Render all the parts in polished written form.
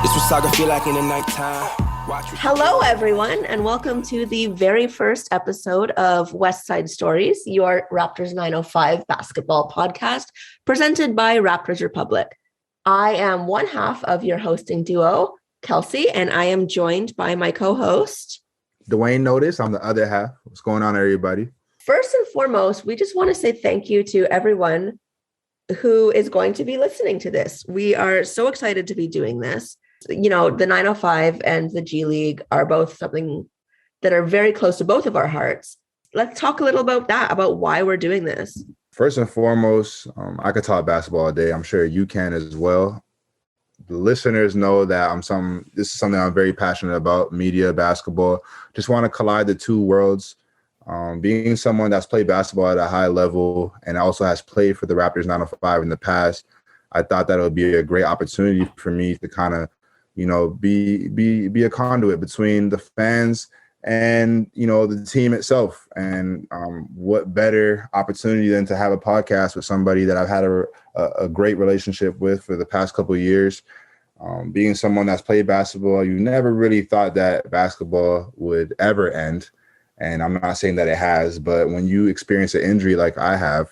This what saga feel like in the nighttime. Hello, everyone, and welcome to the very first episode of Westside Stories, your Raptors 905 basketball podcast presented by Raptors Republic. I am one half of your hosting duo, Kelsea, and I am joined by my co-host, Duane. Notice I'm the other half. What's going on, everybody? First and foremost, we just want to say thank you to everyone who is going to be listening to this. We are so excited to be doing this. You know, the 905 and the G League are both something that are very close to both of our hearts. Let's talk a little about that, about why we're doing this. First and foremost, I could talk basketball all day. I'm sure you can as well. The listeners know that this is something I'm very passionate about, media, basketball. Just want to collide the two worlds. Being someone that's played basketball at a high level and also has played for the Raptors 905 in the past, I thought that it would be a great opportunity for me to kind of, be a conduit between the fans and, the team itself. And what better opportunity than to have a podcast with somebody that I've had a great relationship with for the past couple of years. Being someone that's played basketball, you never really thought that basketball would ever end. And I'm not saying that it has, but when you experience an injury like I have,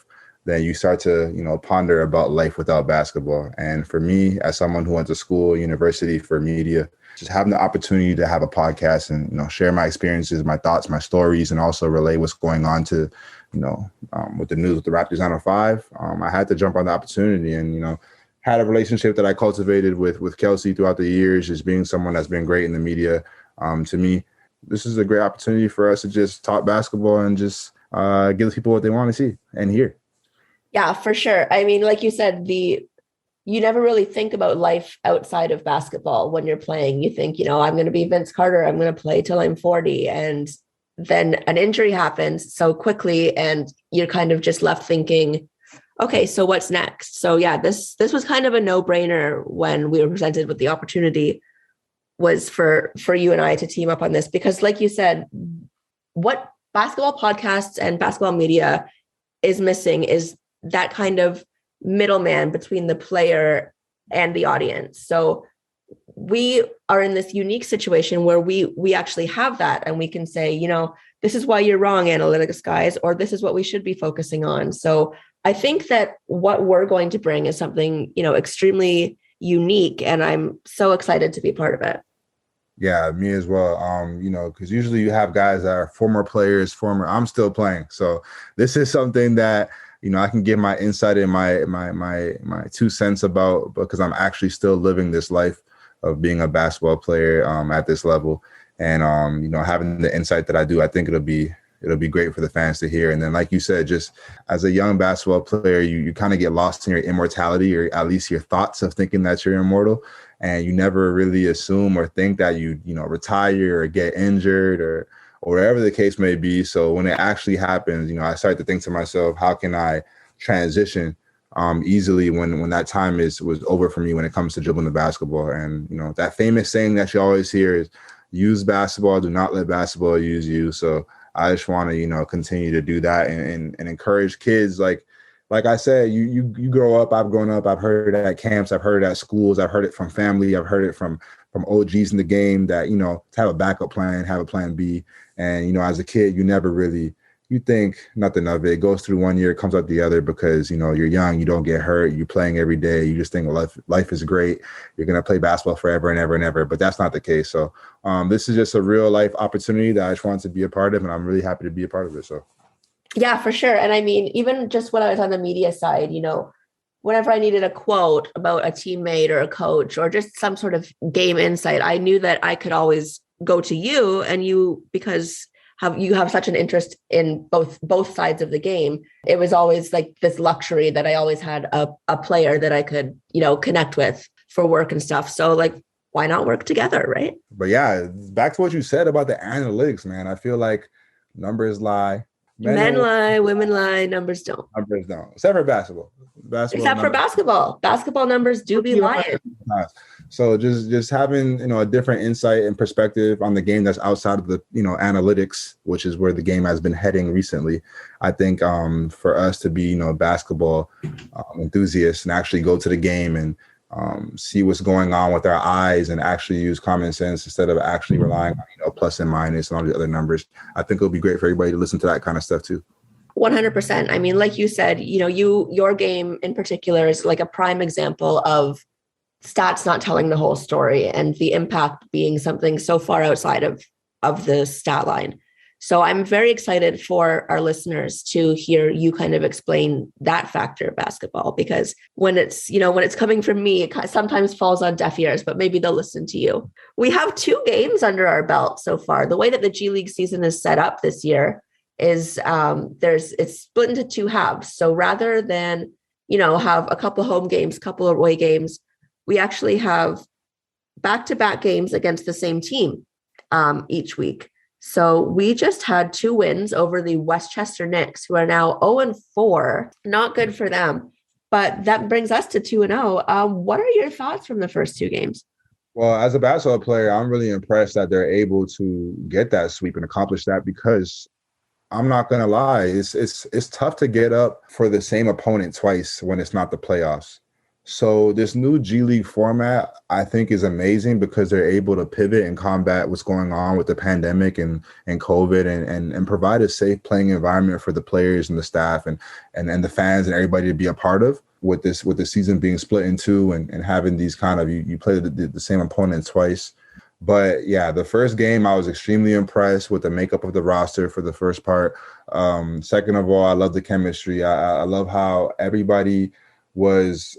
then you start to, ponder about life without basketball. And for me, as someone who went to school, university for media, just having the opportunity to have a podcast and, share my experiences, my thoughts, my stories, and also relay what's going on to, with the news with the Raptors 905, I had to jump on the opportunity and, had a relationship that I cultivated with Kelsea throughout the years, just being someone that's been great in the media. To me, this is a great opportunity for us to just talk basketball and just give people what they want to see and hear. Yeah, for sure. I mean, like you said, you never really think about life outside of basketball when you're playing. You think, I'm going to be Vince Carter. I'm going to play till I'm 40. And then an injury happens so quickly and you're kind of just left thinking, okay, so what's next? So yeah, this was kind of a no-brainer when we were presented with the opportunity was for you and I to team up on this, because like you said, what basketball podcasts and basketball media is missing is that kind of middleman between the player and the audience. So we are in this unique situation where we actually have that, and we can say, this is why you're wrong, analytics guys, or this is what we should be focusing on. So I think that what we're going to bring is something, extremely unique, and I'm so excited to be part of it. Yeah, me as well. Because usually you have guys that are former players, I'm still playing. So this is something that, I can give my insight and my 2 cents about, because I'm actually still living this life of being a basketball player at this level. And, having the insight that I do, I think it'll be great for the fans to hear. And then, like you said, just as a young basketball player, you kind of get lost in your immortality, or at least your thoughts of thinking that you're immortal. And you never really assume or think that you retire or get injured or whatever the case may be. So when it actually happens, I start to think to myself, how can I transition easily when that time was over for me when it comes to dribbling the basketball? And, that famous saying that you always hear is, use basketball, do not let basketball use you. So I just want to, continue to do that and encourage kids. Like I said, you grow up, I've grown up, I've heard it at camps, I've heard it at schools, I've heard it from family, I've heard it from OGs in the game that, to have a backup plan, have a plan B. And, as a kid, you think nothing of it. It goes through one year, it comes out the other because, you're young, you don't get hurt, you're playing every day. You just think life is great. You're going to play basketball forever and ever and ever. But that's not the case. So this is just a real life opportunity that I just want to be a part of. And I'm really happy to be a part of it. So. Yeah, for sure. And I mean, even just when I was on the media side, whenever I needed a quote about a teammate or a coach or just some sort of game insight, I knew that I could always go to you, and because you have such an interest in both sides of the game. It was always like this luxury that I always had a player that I could, connect with for work and stuff. So like, why not work together, right? But yeah, back to what you said about the analytics, man. I feel like numbers lie. Men lie, women lie, numbers don't. Numbers don't. Except for basketball. Except for basketball. Basketball numbers do be lying. So just having, a different insight and perspective on the game that's outside of the, analytics, which is where the game has been heading recently. I think for us to be, basketball enthusiasts and actually go to the game and see what's going on with our eyes and actually use common sense instead of actually relying on, plus and minus and all the other numbers. I think it'll be great for everybody to listen to that kind of stuff too. 100%. I mean, like you said, your game in particular is like a prime example of stats not telling the whole story and the impact being something so far outside of the stat line. So I'm very excited for our listeners to hear you kind of explain that factor of basketball, because when it's coming from me, it sometimes falls on deaf ears, but maybe they'll listen to you. We have 2 games under our belt so far. The way that the G League season is set up this year is it's split into 2 halves. So rather than, have a couple home games, couple of away games, we actually have back-to-back games against the same team each week. So we just had 2 wins over the Westchester Knicks, who are now 0-4. Not good for them, but that brings us to 2-0. What are your thoughts from the first 2 games? Well, as a basketball player, I'm really impressed that they're able to get that sweep and accomplish that, because I'm not going to lie, it's tough to get up for the same opponent twice when it's not the playoffs. So this new G League format, I think, is amazing because they're able to pivot and combat what's going on with the pandemic and COVID and provide a safe playing environment for the players and the staff and the fans and everybody to be a part of, with the season being split in 2 and having these kind of, you play the same opponent twice. But yeah, the first game, I was extremely impressed with the makeup of the roster for the first part. Second of all, I love the chemistry. I love how everybody was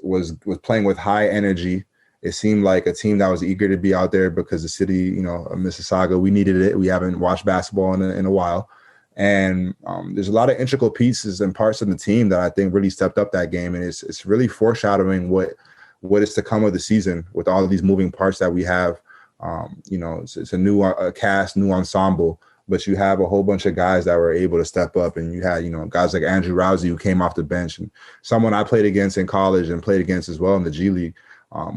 playing with high energy. It seemed like a team that was eager to be out there because the city, of Mississauga, we needed it. We haven't watched basketball in a while. And there's a lot of integral pieces and parts of the team that I think really stepped up that game. And it's really foreshadowing what is to come of the season with all of these moving parts that we have. It's a new cast, new ensemble, but you have a whole bunch of guys that were able to step up, and you had, guys like Andrew Rowsey, who came off the bench, and someone I played against in college and played against as well in the G League,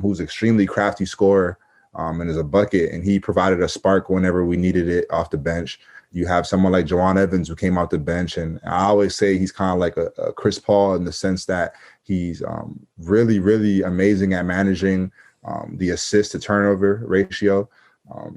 who's extremely crafty scorer and is a bucket, and he provided a spark whenever we needed it off the bench. You have someone like Jawun who came off the bench, and I always say he's kind of like a Chris Paul in the sense that he's really, really amazing at managing the assist to turnover ratio.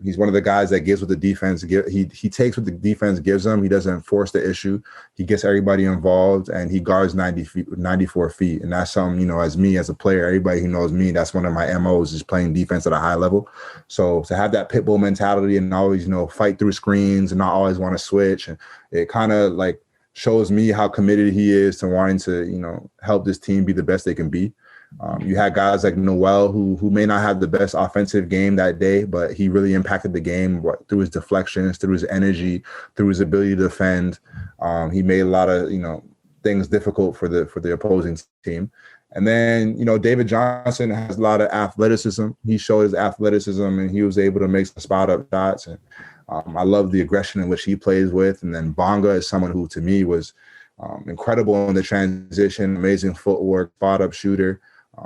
He's one of the guys that gives what the defense he takes what the defense gives him. He doesn't force the issue. He gets everybody involved, and he guards 94 feet. And that's something, as me, as a player, everybody who knows me, that's one of my MOs, is playing defense at a high level. So to have that pit bull mentality and always, fight through screens and not always want to switch, and it kind of like shows me how committed he is to wanting to, help this team be the best they can be. You had guys like Noel who may not have the best offensive game that day, but he really impacted the game through his deflections, through his energy, through his ability to defend. He made a lot of things difficult for the opposing team. And then David Johnson has a lot of athleticism. He showed his athleticism, and he was able to make some spot up shots. And I love the aggression in which he plays with. And then Bonga is someone who to me was incredible in the transition, amazing footwork, spot up shooter.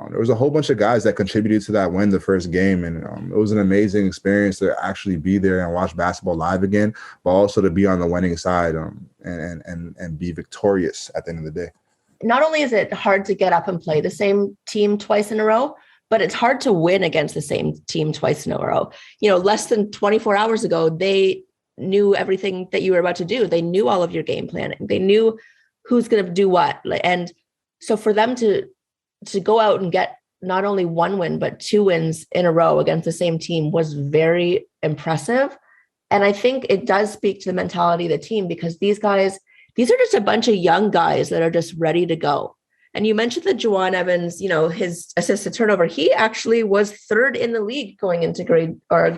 There was a whole bunch of guys that contributed to that win the first game, and it was an amazing experience to actually be there and watch basketball live again, but also to be on the winning side and be victorious at the end of the day. Not only is it hard to get up and play the same team twice in a row, but it's hard to win against the same team twice in a row. Less than 24 hours ago, they knew everything that you were about to do. They knew all of your game planning. They knew who's going to do what. And so for them to go out and get not only 1 win, but 2 wins in a row against the same team was very impressive. And I think it does speak to the mentality of the team, because these are just a bunch of young guys that are just ready to go. And you mentioned that Juwan Evans, his assist to turnover, he actually was 3rd in the league going into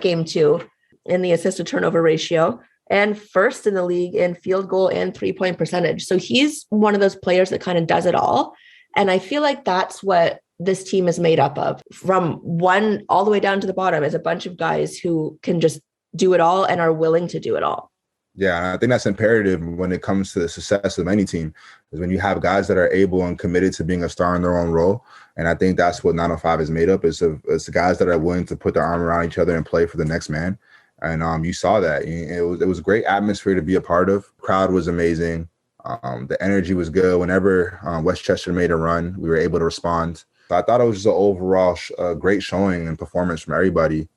game 2 in the assist to turnover ratio, and 1st in the league in field goal and 3-point percentage. So he's one of those players that kind of does it all. And I feel like that's what this team is made up of. From 1 all the way down to the bottom is a bunch of guys who can just do it all and are willing to do it all. Yeah, I think that's imperative when it comes to the success of any team, is when you have guys that are able and committed to being a star in their own role. And I think that's what 905 is made up. It's the guys that are willing to put their arm around each other and play for the next man. And you saw that. It was a great atmosphere to be a part of. Crowd was amazing. The energy was good. Whenever Westchester made a run, we were able to respond. So I thought it was just an overall great showing and performance from everybody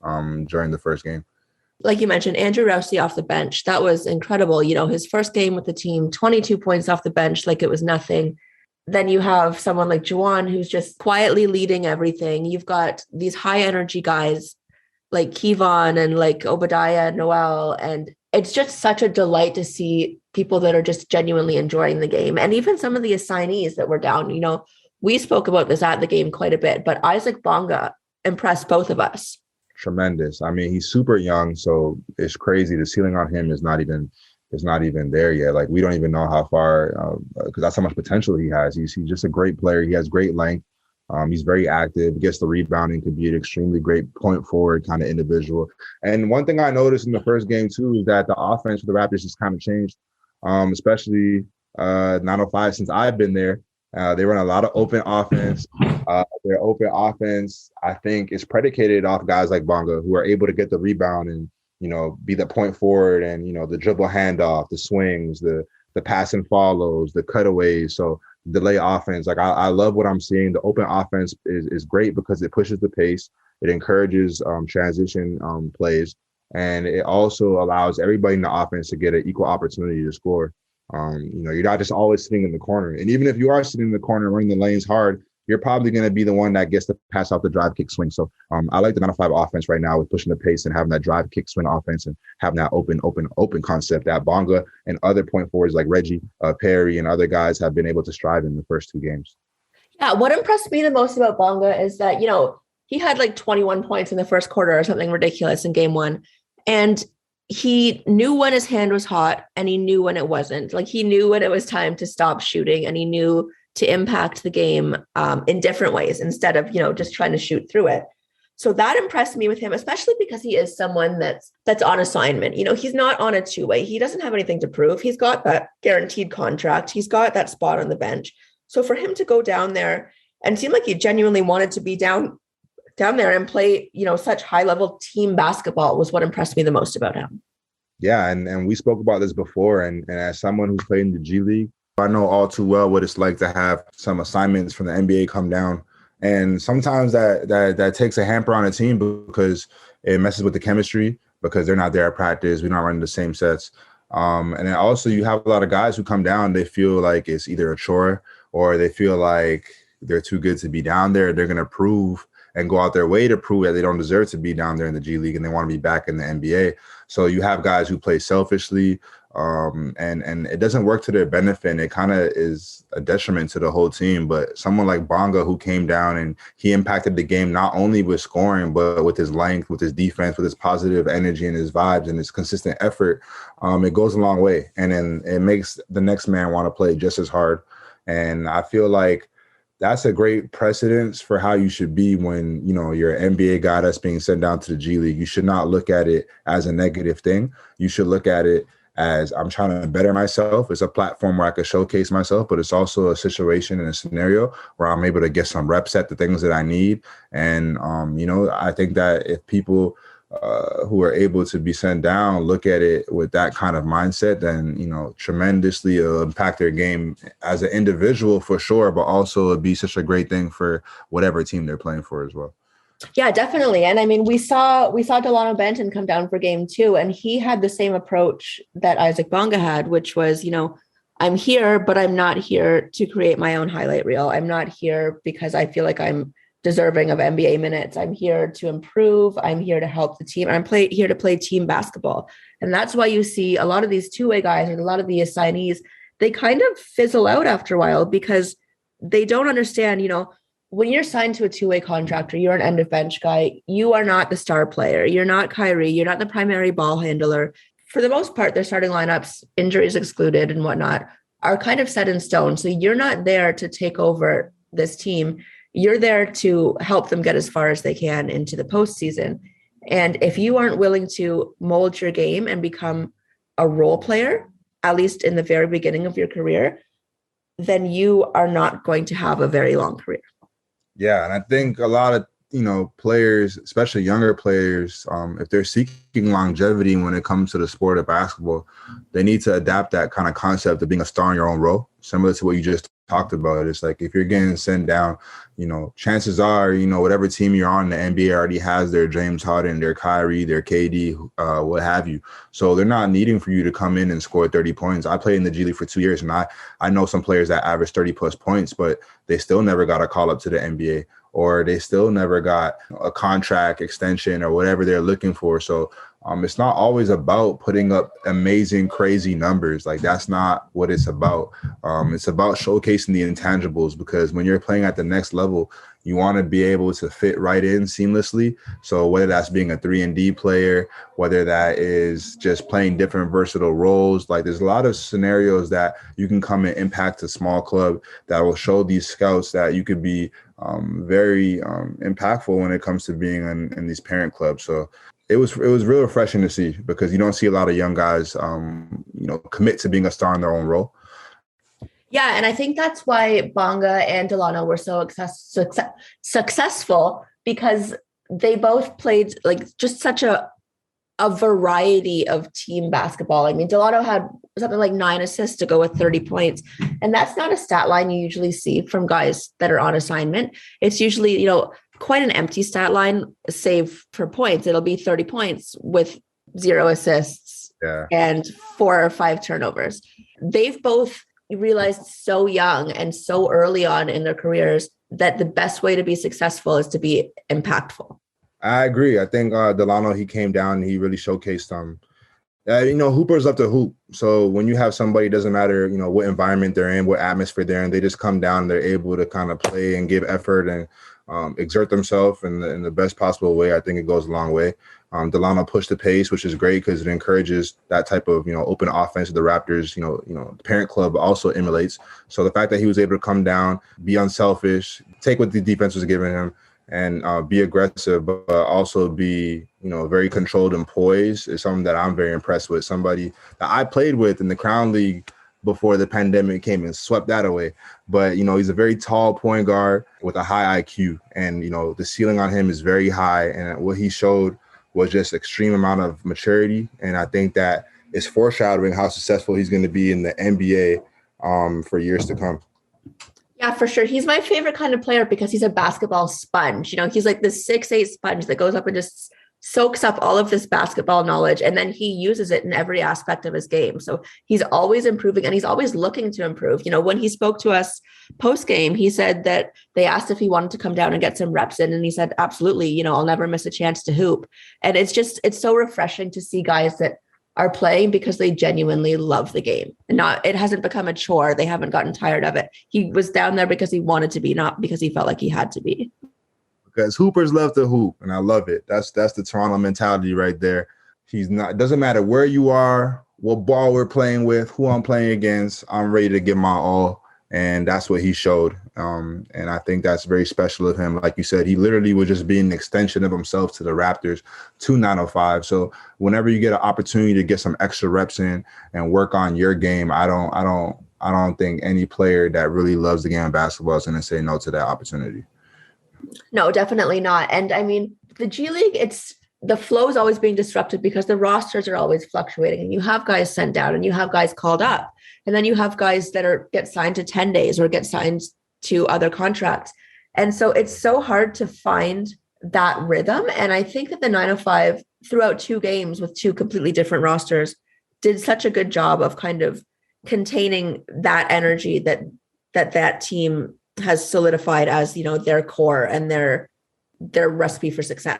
during the first game. Like you mentioned, Andrew Rowsey off the bench. That was incredible. You know, his first game with the team, 22 points off the bench, like it was nothing. Then you have someone like Jawun who's just quietly leading everything. You've got these high energy guys like Kevon and like Obadiah, Noel, and it's just such a delight to see people that are just genuinely enjoying the game. And even some of the assignees that were down, you know, we spoke about this at the game quite a bit, but Isaac Bonga impressed both of us. Tremendous. I mean, he's super young, so it's crazy. The ceiling on him is not even there yet. Like, we don't even know how far, because that's how much potential he has. He's just a great player. He has great length. He's very active, gets the rebounding, could be an extremely great point forward kind of individual. And one thing I noticed in the first game too is that the offense for the Raptors has kind of changed, especially 905 since I've been there. They run a lot of open offense. Their open offense, I think, is predicated off guys like Bonga who are able to get the rebound and, you know, be the point forward and, you know, the dribble handoff, the swings, the pass and follows, the cutaways. So delay offense, like I love what I'm seeing. The open offense is great because it pushes the pace. It encourages transition plays. And it also allows everybody in the offense to get an equal opportunity to score. You know, you're not just always sitting in the corner. And even if you are sitting in the corner running the lanes hard, you're probably going to be the one that gets to pass off the drive, kick, swing. So I like the 905 offense right now with pushing the pace and having that drive, kick, swing offense and having that open concept that Bonga and other point forwards like Reggie, Perry, and other guys have been able to strive in the first two games. Yeah, what impressed me the most about Bonga is that, you know, he had like 21 points in the first quarter or something ridiculous in game one. And he knew when his hand was hot and he knew when it wasn't. Like, he knew when it was time to stop shooting and he knew to impact the game in different ways instead of, you know, just trying to shoot through it. So that impressed me with him, especially because he is someone that's on assignment. You know, he's not on a two-way. He doesn't have anything to prove. He's got that guaranteed contract. He's got that spot on the bench. So for him to go down there and seem like he genuinely wanted to be down there and play, you know, such high-level team basketball was what impressed me the most about him. Yeah, and we spoke about this before, and as someone who's played in the G League, I know all too well what it's like to have some assignments from the NBA come down. And sometimes that takes a hamper on a team because it messes with the chemistry because they're not there at practice. We're not running the same sets. And then also you have a lot of guys who come down, they feel like it's either a chore or they feel like they're too good to be down there. They're going to prove and go out their way to prove that they don't deserve to be down there in the G League and they want to be back in the NBA. So you have guys who play selfishly, and it doesn't work to their benefit. And it kind of is a detriment to the whole team. But someone like Bonga who came down and he impacted the game not only with scoring, but with his length, with his defense, with his positive energy and his vibes and his consistent effort, it goes a long way. And then it makes the next man want to play just as hard. And I feel like that's a great precedence for how you should be when, you know, you're an NBA guy that's being sent down to the G League. You should not look at it as a negative thing. You should look at it as I'm trying to better myself. It's a platform where I could showcase myself, but it's also a situation and a scenario where I'm able to get some reps at the things that I need. And, you know, I think that if people who are able to be sent down look at it with that kind of mindset, then, you know, tremendously impact their game as an individual for sure, but also it'd be such a great thing for whatever team they're playing for as well. Yeah, definitely. And I mean, we saw Bonga and Banton come down for game 2, and he had the same approach that Isaac Bonga had, which was, you know, I'm here, but I'm not here to create my own highlight reel. I'm not here because I feel like I'm deserving of NBA minutes. I'm here to improve. I'm here to help the team. I'm here to play team basketball. And that's why you see a lot of these two-way guys and a lot of the assignees, they kind of fizzle out after a while because they don't understand, you know, when you're signed to a two-way contract or you're an end of bench guy, you are not the star player. You're not Kyrie. You're not the primary ball handler. For the most part, their starting lineups, injuries excluded and whatnot, are kind of set in stone. So you're not there to take over this team. You're there to help them get as far as they can into the postseason. And if you aren't willing to mold your game and become a role player, at least in the very beginning of your career, then you are not going to have a very long career. Yeah, and I think a lot of, you know, players, especially younger players, if they're seeking longevity when it comes to the sport of basketball, they need to adapt that kind of concept of being a star in your own role, similar to what you just talked about. It's like if you're getting sent down, chances are, whatever team you're on, the NBA already has their James Harden, their Kyrie, their KD, what have you. So they're not needing for you to come in and score 30 points. I played in the G League for 2 years, and I know some players that average 30 plus points, but they still never got a call up to the NBA, or they still never got a contract extension or whatever they're looking for. So it's not always about putting up amazing, crazy numbers. Like, that's not what it's about. It's about showcasing the intangibles, because when you're playing at the next level, you want to be able to fit right in seamlessly. So whether that's being a 3-and-D player, whether that is just playing different versatile roles, like there's a lot of scenarios that you can come and impact a small club that will show these scouts that you could be very impactful when it comes to being in these parent clubs. So it was real refreshing to see, because you don't see a lot of young guys, commit to being a star in their own role. Yeah, and I think that's why Bonga and Delano were so successful, because they both played like just such a variety of team basketball. I mean, Delano had something like 9 assists to go with 30 points. And that's not a stat line you usually see from guys that are on assignment. It's usually, quite an empty stat line, save for points. It'll be 30 points with 0 assists and 4 or 5 turnovers. They've both realized so young and so early on in their careers that the best way to be successful is to be impactful. I agree. I think Delano, he came down and he really showcased hoopers love to hoop. So when you have somebody, it doesn't matter, what environment they're in, what atmosphere they're in, they just come down and they're able to kind of play and give effort and exert themselves in the best possible way. I think it goes a long way. Delano pushed the pace, which is great because it encourages that type of, open offense that the Raptors, the parent club also emulates. So the fact that he was able to come down, be unselfish, take what the defense was giving him, and be aggressive, but also be, very controlled and poised is something that I'm very impressed with. Somebody that I played with in the Crown League before the pandemic came and swept that away. But, he's a very tall point guard with a high IQ, and, the ceiling on him is very high. And what he showed was just extreme amount of maturity. And I think that is foreshadowing how successful he's going to be in the NBA for years to come. Yeah, for sure. He's my favorite kind of player because he's a basketball sponge. He's like this 6'8" sponge that goes up and just soaks up all of this basketball knowledge, and then he uses it in every aspect of his game. So he's always improving, and he's always looking to improve. When he spoke to us post-game, he said that they asked if he wanted to come down and get some reps in, and he said, absolutely, I'll never miss a chance to hoop. And it's so refreshing to see guys that are playing because they genuinely love the game, and it hasn't become a chore. They haven't gotten tired of it. He was down there because he wanted to be, not because he felt like he had to be. Because hoopers love to hoop, and I love it. That's the Toronto mentality right there. It doesn't matter where you are, what ball we're playing with, who I'm playing against, I'm ready to give my all. And that's what he showed. And I think that's very special of him. Like you said, he literally was just being an extension of himself to the Raptors, to 905. So whenever you get an opportunity to get some extra reps in and work on your game, I don't think any player that really loves the game of basketball is going to say no to that opportunity. No, definitely not. And I mean, the G League, the flow is always being disrupted because the rosters are always fluctuating, and you have guys sent down and you have guys called up, and then you have guys that get signed to 10 days or get signed to other contracts. And so it's so hard to find that rhythm. And I think that the 905 throughout 2 games with 2 completely different rosters did such a good job of kind of containing that energy that team has solidified as, their core and their recipe for success.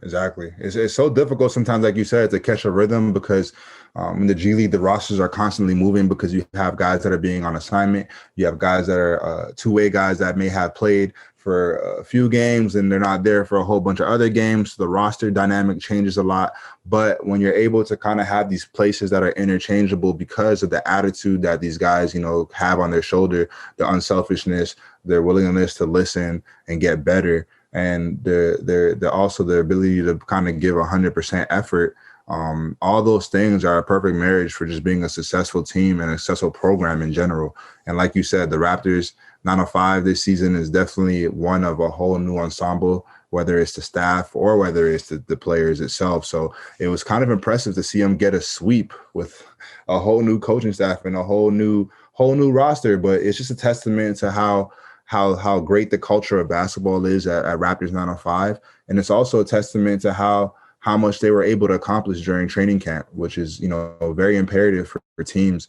Exactly. It's so difficult sometimes, like you said, to catch a rhythm because in the G League, the rosters are constantly moving because you have guys that are being on assignment. You have guys that are two-way guys that may have played for a few games and they're not there for a whole bunch of other games. So the roster dynamic changes a lot. But when you're able to kind of have these places that are interchangeable because of the attitude that these guys, have on their shoulder, the unselfishness, their willingness to listen and get better, and they're also their ability to kind of give 100% effort. All those things are a perfect marriage for just being a successful team and a successful program in general. And like you said, the Raptors 905 this season is definitely one of a whole new ensemble, whether it's the staff or whether it's the players itself. So it was kind of impressive to see them get a sweep with a whole new coaching staff and a whole new whole new roster. But it's just a testament to how great the culture of basketball is at Raptors 905. And it's also a testament to how much they were able to accomplish during training camp, which is, very imperative for teams.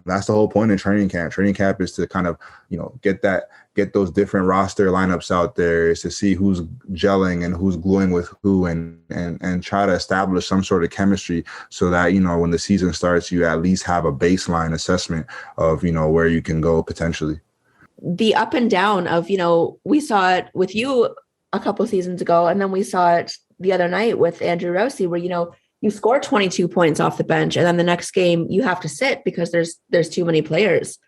That's the whole point of training camp. Training camp is to kind of, get those different roster lineups out there, is to see who's gelling and who's gluing with who, and try to establish some sort of chemistry so that, when the season starts, you at least have a baseline assessment of, where you can go potentially. The up and down of, we saw it with you a couple seasons ago, and then we saw it the other night with Andrew Rowsey, where, you score 22 points off the bench, and then the next game you have to sit because there's too many players.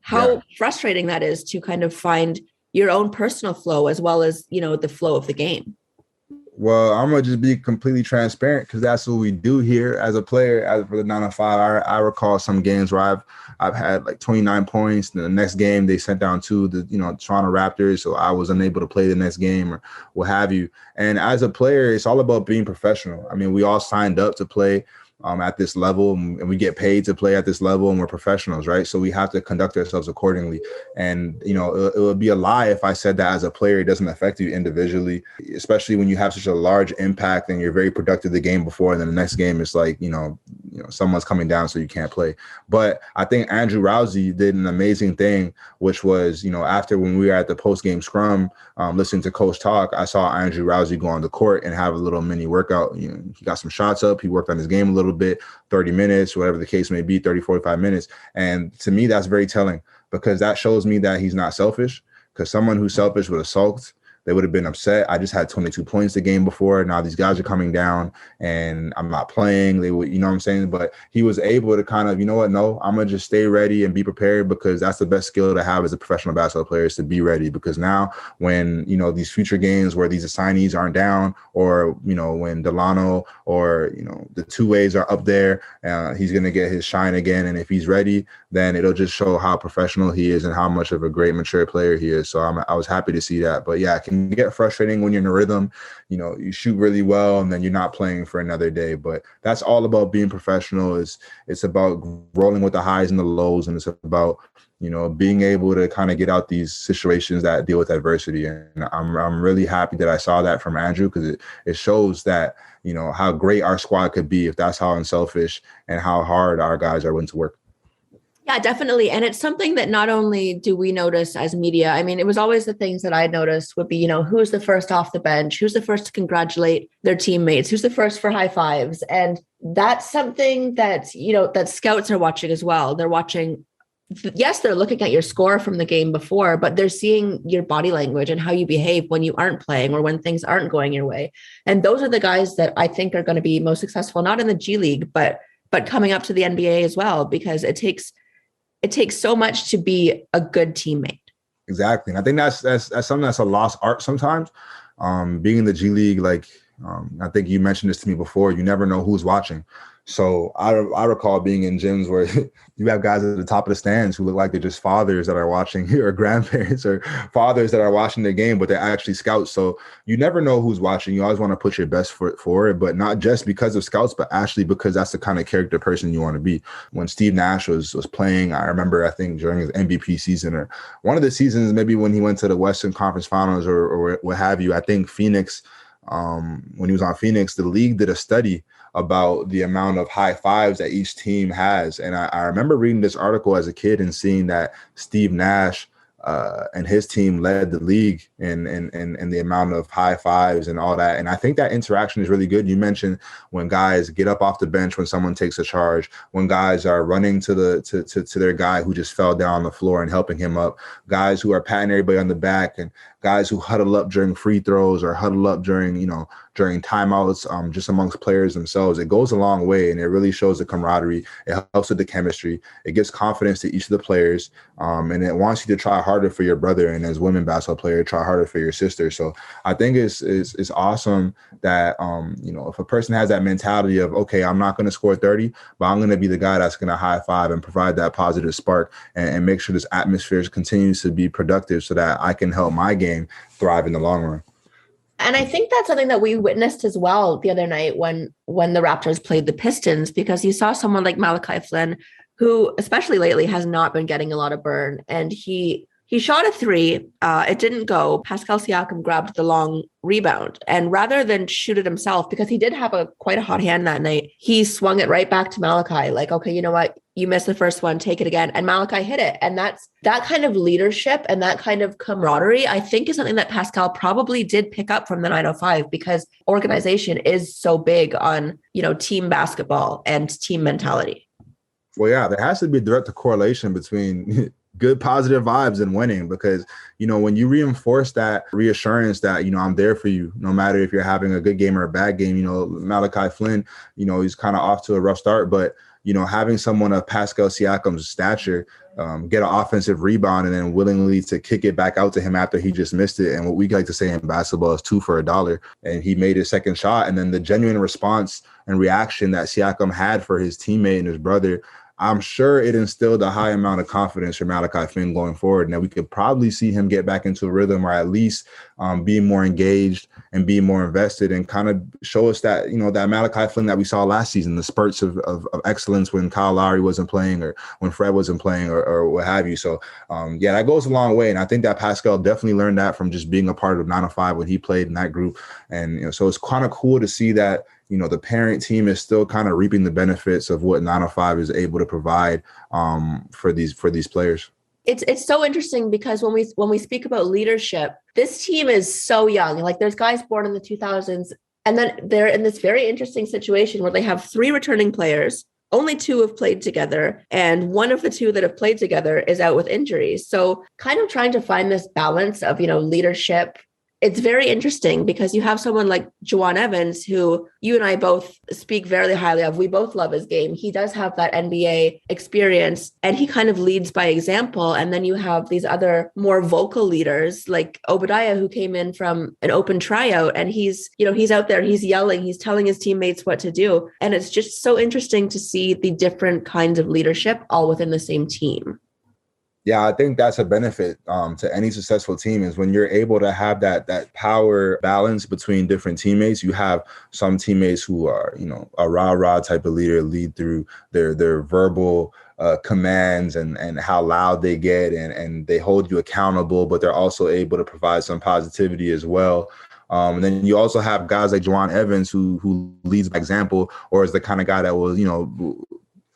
How frustrating that is to kind of find your own personal flow as well as, the flow of the game. Well, I'm going to just be completely transparent because that's what we do here as a player. As for the 905, I recall some games where I've had like 29 points. And the next game they sent down to the Toronto Raptors, so I was unable to play the next game or what have you. And as a player, it's all about being professional. I mean, we all signed up to play at this level, and we get paid to play at this level, and we're professionals, right? So we have to conduct ourselves accordingly. And, it would be a lie if I said that as a player, it doesn't affect you individually, especially when you have such a large impact and you're very productive the game before. And then the next game is like, someone's coming down, so you can't play. But I think Andrew Rowsey did an amazing thing, which was, after when we were at the post-game scrum, listening to Coach talk, I saw Andrew Rowsey go on the court and have a little mini workout. He got some shots up. He worked on his game a little bit, 30 minutes, whatever the case may be, 30, 45 minutes. And to me, that's very telling because that shows me that he's not selfish, because someone who's selfish would have sulked. They would have been upset. I just had 22 points the game before. Now these guys are coming down and I'm not playing. They would, what I'm saying? But he was able to kind of, no, I'm going to just stay ready and be prepared, because that's the best skill to have as a professional basketball player, is to be ready. Because now when, these future games where these assignees aren't down, or, when Delano or, the two ways are up there, he's going to get his shine again. And if he's ready, then it'll just show how professional he is and how much of a great, mature player he is. So I was happy to see that. But yeah, it can get frustrating when you're in a rhythm. You shoot really well and then you're not playing for another day. But that's all about being professional. It's about rolling with the highs and the lows, and it's about being able to kind of get out these situations that deal with adversity. And I'm really happy that I saw that from Andrew, because it shows that how great our squad could be if that's how unselfish and how hard our guys are willing to work. Yeah, definitely. And it's something that not only do we notice as media, I mean, it was always the things that I noticed would be, who's the first off the bench, who's the first to congratulate their teammates, who's the first for high fives. And that's something that, that scouts are watching as well. They're watching, yes, they're looking at your score from the game before, but they're seeing your body language and how you behave when you aren't playing or when things aren't going your way. And those are the guys that I think are going to be most successful, not in the G League, but coming up to the NBA as well, because it takes so much to be a good teammate. Exactly. And I think that's something that's a lost art sometimes. Being in the G League, I think you mentioned this to me before, you never know who's watching. So I recall being in gyms where you have guys at the top of the stands who look like they're just fathers that are watching, or grandparents or fathers that are watching the game, but they're actually scouts. So you never know who's watching. You always want to put your best foot forward, but not just because of scouts, but actually because that's the kind of character person you want to be. When Steve Nash was playing, I remember, I think during his MVP season or one of the seasons, maybe when he went to the Western Conference Finals or what have you, I think Phoenix, when he was on Phoenix, the league did a study about the amount of high fives that each team has. And I remember reading this article as a kid and seeing that Steve Nash and his team led the league in the amount of high fives and all that. And I think that interaction is really good. You mentioned when guys get up off the bench, when someone takes a charge, when guys are running to their guy who just fell down on the floor and helping him up, guys who are patting everybody on the back, and guys who huddle up during free throws or huddle up during timeouts, just amongst players themselves. It goes a long way, and it really shows the camaraderie. It helps with the chemistry. It gives confidence to each of the players, and it wants you to try harder for your brother, and as women basketball player, try harder for your sister. So I think it's awesome that if a person has that mentality of, okay, I'm not going to score 30, but I'm going to be the guy that's going to high five and provide that positive spark and make sure this atmosphere continues to be productive so that I can help my game thrive in the long run. And I think that's something that we witnessed as well the other night when the Raptors played the Pistons, because you saw someone like Malachi Flynn who especially lately has not been getting a lot of burn. And he shot a three. It didn't go. Pascal Siakam grabbed the long rebound. And rather than shoot it himself, because he did have quite a hot hand that night, he swung it right back to Malachi. Like, okay, you know what? You missed the first one, take it again. And Malachi hit it. And that kind of leadership and that kind of camaraderie, I think, is something that Pascal probably did pick up from the 905, because organization is so big on, team basketball and team mentality. Well, yeah, there has to be a direct correlation between good positive vibes and winning, because, when you reinforce that reassurance that, I'm there for you, no matter if you're having a good game or a bad game. Malachi Flynn, he's kind of off to a rough start, but, having someone of Pascal Siakam's stature get an offensive rebound and then willingly to kick it back out to him after he just missed it. And what we like to say in basketball is 2 for $1. And he made his second shot. And then the genuine response and reaction that Siakam had for his teammate and his brother, I'm sure it instilled a high amount of confidence for Malachi Flynn going forward, and that we could probably see him get back into a rhythm, or at least be more engaged and be more invested, and kind of show us that, that Malachi Flynn that we saw last season, the spurts of excellence when Kyle Lowry wasn't playing or when Fred wasn't playing or what have you. So, that goes a long way. And I think that Pascal definitely learned that from just being a part of 905 when he played in that group. And, so it's kind of cool to see that, the parent team is still kind of reaping the benefits of what 905 is able to provide for these players. It's so interesting, because when we speak about leadership, this team is so young. Like, there's guys born in the 2000s, and then they're in this very interesting situation where they have 3 returning players. Only 2 have played together, and one of the 2 that have played together is out with injuries. So kind of trying to find this balance of, leadership. It's very interesting, because you have someone like Jawun Evans, who you and I both speak very highly of. We both love his game. He does have that NBA experience, and he kind of leads by example. And then you have these other more vocal leaders like Obadiah, who came in from an open tryout, and he's out there, he's yelling, he's telling his teammates what to do. And it's just so interesting to see the different kinds of leadership all within the same team. Yeah, I think that's a benefit to any successful team, is when you're able to have that power balance between different teammates. You have some teammates who are, a rah-rah type of lead through their verbal commands and how loud they get, and they hold you accountable, but they're also able to provide some positivity as well. And then you also have guys like Jawun Evans who leads by example, or is the kind of guy that will,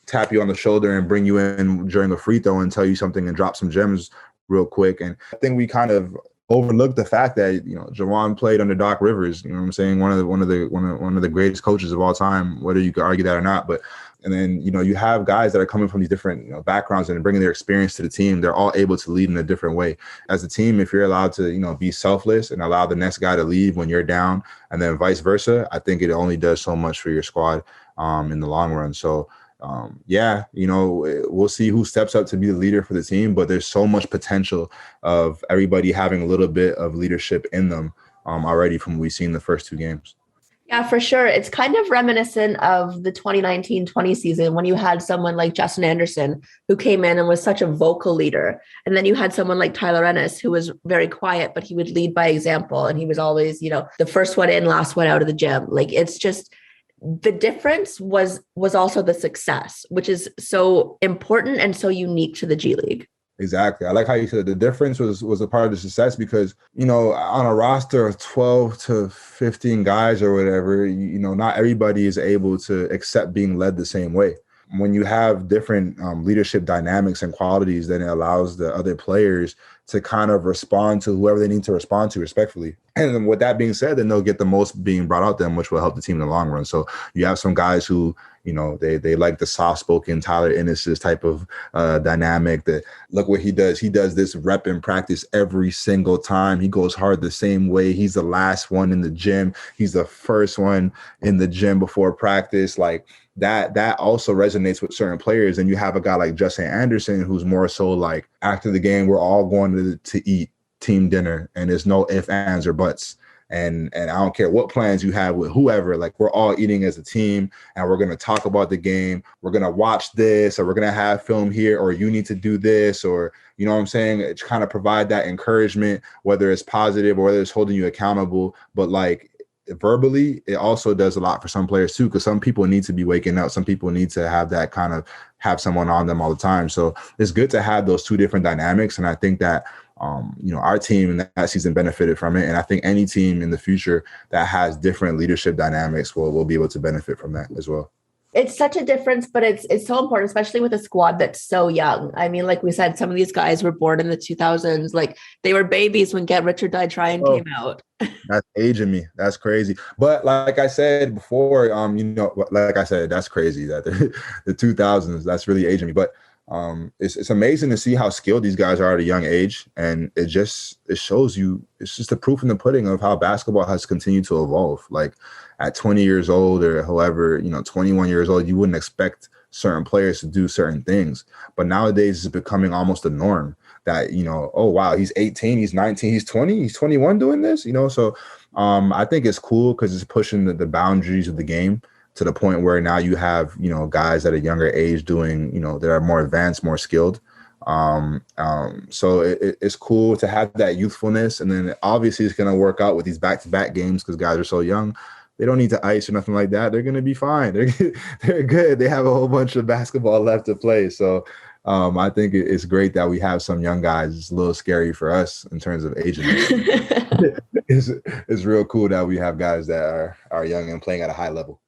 tap you on the shoulder and bring you in during a free throw and tell you something and drop some gems real quick. And I think we kind of overlooked the fact that, Jawun played under Doc Rivers, you know what I'm saying? One of the greatest coaches of all time, whether you could argue that or not. But, and then, you have guys that are coming from these different backgrounds and bringing their experience to the team. They're all able to lead in a different way. As a team, if you're allowed to, be selfless and allow the next guy to lead when you're down, and then vice versa, I think it only does so much for your squad in the long run. So, we'll see who steps up to be the leader for the team, but there's so much potential of everybody having a little bit of leadership in them already from what we've seen the first 2 games. Yeah, for sure. It's kind of reminiscent of the 2019-20 season when you had someone like Justin Anderson, who came in and was such a vocal leader. And then you had someone like Tyler Ennis, who was very quiet, but he would lead by example. And he was always, the first one in, last one out of the gym. Like, it's just, the difference was also the success, which is so important and so unique to the G League. Exactly. I like how you said the difference was a part of the success, because, on a roster of 12 to 15 guys or whatever, not everybody is able to accept being led the same way. When you have different leadership dynamics and qualities, then it allows the other players to kind of respond to whoever they need to respond to respectfully. And then with that being said, then they'll get the most being brought out them, which will help the team in the long run. So you have some guys who, they like the soft-spoken Tyler Ennis's type of dynamic. That look what he does. He does this rep in practice every single time. He goes hard the same way. He's the last one in the gym. He's the first one in the gym before practice. Like, that also resonates with certain players. And you have a guy like Justin Anderson, who's more so like, after the game, we're all going to eat team dinner, and there's no ifs, ands, or buts. And I don't care what plans you have with whoever, like, we're all eating as a team, and we're going to talk about the game. We're going to watch this, or we're going to have film here, or you need to do this, or, you know what I'm saying? It's kind of provide that encouragement, whether it's positive or whether it's holding you accountable. But like, verbally, it also does a lot for some players too, because some people need to be waking up. Some people need to have that kind of have someone on them all the time. So it's good to have those two different dynamics. And I think that, our team in that season benefited from it. And I think any team in the future that has different leadership dynamics will be able to benefit from that as well. It's such a difference, but it's so important, especially with a squad that's so young. I mean, like we said, some of these guys were born in the 2000s. Like they were babies when Get Rich or Die Trying came out. That's aging me. That's crazy. But like I said before, like I said, that's crazy that the 2000s, that's really aging me. But it's amazing to see how skilled these guys are at a young age. And it shows you, it's just the proof in the pudding of how basketball has continued to evolve. Like at 20 years old or however, 21 years old, you wouldn't expect certain players to do certain things. But nowadays it's becoming almost a norm that, oh, wow, he's 18, he's 19, he's 20, he's 21 doing this, So I think it's cool because it's pushing the boundaries of the game to the point where now you have, guys at a younger age doing, that are more advanced, more skilled. So it's cool to have that youthfulness. And then obviously it's going to work out with these back-to-back games because guys are so young. They don't need to ice or nothing like that. They're going to be fine. They're good. They have a whole bunch of basketball left to play. So I think it's great that we have some young guys. It's a little scary for us in terms of aging. It's real cool that we have guys that are young and playing at a high level.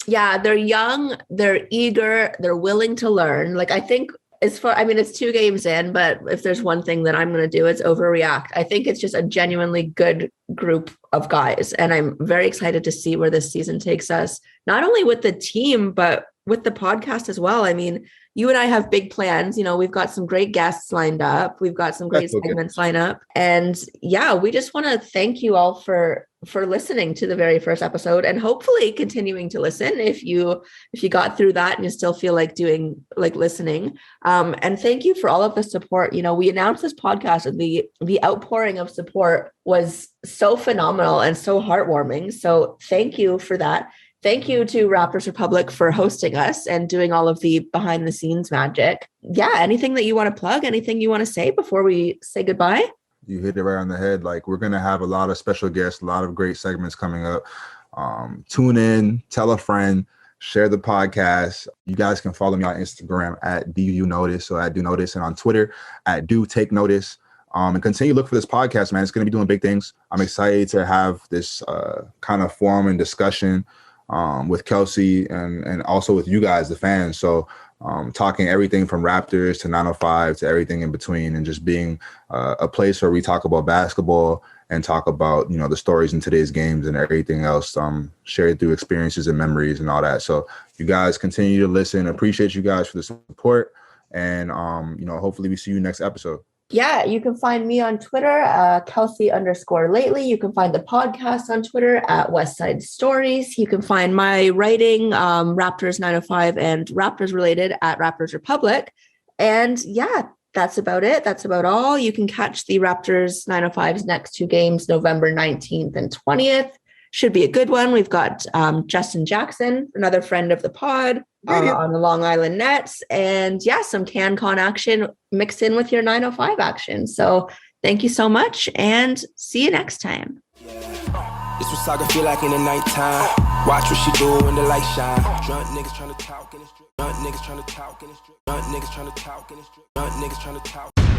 Yeah, they're young, they're eager, they're willing to learn. Like I think it's 2 games in, but if there's one thing that I'm going to do, it's overreact. I think it's just a genuinely good group of guys. And I'm very excited to see where this season takes us, not only with the team, but with the podcast as well. I mean, you and I have big plans. We've got some great guests lined up. We've got some great segments lined up. And yeah, we just want to thank you all for listening to the very first episode and hopefully continuing to listen if you got through that and you still feel like listening. And thank you for all of the support. We announced this podcast and the outpouring of support was so phenomenal and so heartwarming. So thank you for that. Thank you to Raptors Republic for hosting us and doing all of the behind the scenes magic. Yeah. Anything that you want to plug, anything you want to say before we say goodbye? You hit it right on the head. Like we're going to have a lot of special guests, a lot of great segments coming up. Tune in, tell a friend, share the podcast. You guys can follow me on Instagram at DUNotice, so at Do Notice, and on Twitter at Do Take Notice. And continue to look for this podcast, man. It's going to be doing big things. I'm excited to have this kind of forum and discussion with Kelsea and also with you guys, the fans. So talking everything from Raptors to 905 to everything in between, and just being a place where we talk about basketball and talk about, the stories in today's games and everything else, shared through experiences and memories and all that. So you guys continue to listen. Appreciate you guys for the support. And, hopefully we see you next episode. Yeah, you can find me on Twitter, Kelsea_lately. You can find the podcast on Twitter at Westside Stories. You can find my writing, Raptors 905 and Raptors related at Raptors Republic. And yeah, that's about it. That's about all. You can catch the Raptors 905's next 2 games, November 19th and 20th. Should be a good one. We've got Justin Jackson, another friend of the pod, on the Long Island Nets. And yeah, some CanCon action mixed in with your 905 action. So thank you so much and see you next time. This what Saga feel like in the nighttime. Watch what she do when the light shine. Drunk niggas trying to talk in the strip. Drunk niggas trying to talk in the strip. Drunk niggas trying to talk in the strip. Drunk niggas trying to talk.